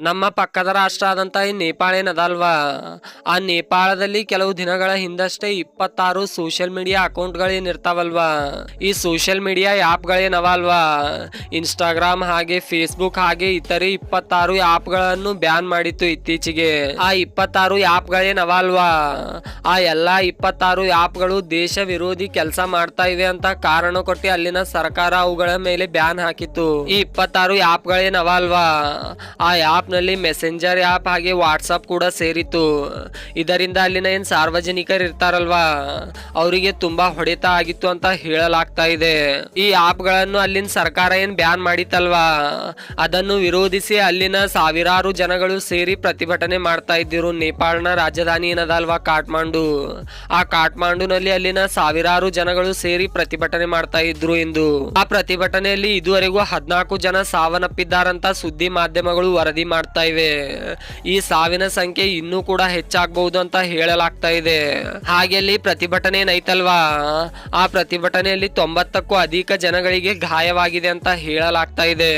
ನಮ್ಮ ಪಕ್ಕದ ರಾಷ್ಟ್ರ ಆದಂತ ಈ ನೇಪಾಳ ಏನದಲ್ವಾ, ಆ ನೇಪಾಳದಲ್ಲಿ ಕೆಲವು ದಿನಗಳ ಹಿಂದಷ್ಟೇ 26 ಸೋಷಿಯಲ್ ಮೀಡಿಯಾ ಅಕೌಂಟ್ಗಳೇನಿರ್ತಾವಲ್ವಾ, ಈ ಸೋಷಿಯಲ್ ಮೀಡಿಯಾ ಆ್ಯಪ್ಗಳೇನವ ಅಲ್ವಾ, ಇನ್ಸ್ಟಾಗ್ರಾಮ್ ಹಾಗೆ ಫೇಸ್ಬುಕ್ ಹಾಗೆ ಇತರೆ 26 ಆ್ಯಪ್ಗಳನ್ನು ಬ್ಯಾನ್ ಮಾಡಿತ್ತು ಇತ್ತೀಚೆಗೆ. ಆ 26 ಆ್ಯಪ್ಗಳೇನವ ಅಲ್ವಾ, ಆ ಎಲ್ಲಾ 26 ಆ್ಯಪ್ಗಳು ದೇಶ ವಿರೋಧಿ ಕೆಲಸ ಮಾಡ್ತಾ ಇವೆ ಅಂತ ಕಾರಣ ಕೊಟ್ಟು ಅಲ್ಲಿನ ಸರ್ಕಾರ ಅವುಗಳ ಮೇಲೆ ಬ್ಯಾನ್ ಹಾಕಿತ್ತು. ಈ 26 ಆ್ಯಪ್ಗಳೇನವ ಅಲ್ವಾ, ಆ ಆ್ಯಪ್ ನಲ್ಲಿ ಮೆಸೆಂಜರ್ ಆ್ಯಪ್ ಹಾಗೆ ವಾಟ್ಸಪ್ ಕೂಡ ಸೇರಿತ್ತು. ಇದರಿಂದ ಅಲ್ಲಿನ ಏನ್ ಸಾರ್ವಜನಿಕರು ಇರ್ತಾರಲ್ವಾ, ಅವರಿಗೆ ತುಂಬಾ ಹೊಡೆತ ಆಗಿತ್ತು ಅಂತ ಹೇಳಲಾಗ್ತಾ ಇದೆ. ಈ ಆ್ಯಪ್ ಗಳನ್ನು ಅಲ್ಲಿನ ಸರ್ಕಾರ ಏನ್ ಬ್ಯಾನ್ ಮಾಡಿತ್ತಲ್ವಾ, ಅದನ್ನು ವಿರೋಧಿಸಿ ಅಲ್ಲಿನ ಸಾವಿರಾರು ಜನಗಳು ಸೇರಿ ಪ್ರತಿಭಟನೆ ಮಾಡ್ತಾ ಇದ್ದಿರು. ನೇಪಾಳನ ರಾಜಧಾನಿ ಏನದಲ್ವಾ ಕಾಠ್ಮಂಡು, ಆ ಕಾಠ್ಮಂಡುನಲ್ಲಿ ಅಲ್ಲಿನ ಸಾವಿರಾರು ಜನಗಳು ಸೇರಿ ಪ್ರತಿಭಟನೆ ಮಾಡ್ತಾ ಇದ್ರು ಎಂದು. ಆ ಪ್ರತಿಭಟನೆಯಲ್ಲಿ ಇದುವರೆಗೂ 14 ಜನ ಸಾವನ್ನಪ್ಪಿದ್ದಾರಂತ ಸುದ್ದಿ ಮಾಧ್ಯಮಗಳು ವರದಿ ಮಾಡ್ತಾ ಇವೆ. ಈ ಸಾವಿನ ಸಂಖ್ಯೆ ಇನ್ನೂ ಕೂಡ ಹೆಚ್ಚಾಗಬಹುದು ಅಂತ ಹೇಳಲಾಗ್ತಾ ಇದೆ. ಹಾಗೆ ಅಲ್ಲಿ ಪ್ರತಿಭಟನೆ ಏನೈತಲ್ವಾ, ಆ ಪ್ರತಿಭಟನೆಯಲ್ಲಿ 90ಕ್ಕೂ ಅಧಿಕ ಜನಗಳಿಗೆ ಗಾಯವಾಗಿದೆ ಅಂತ ಹೇಳಲಾಗ್ತಾ ಇದೆ.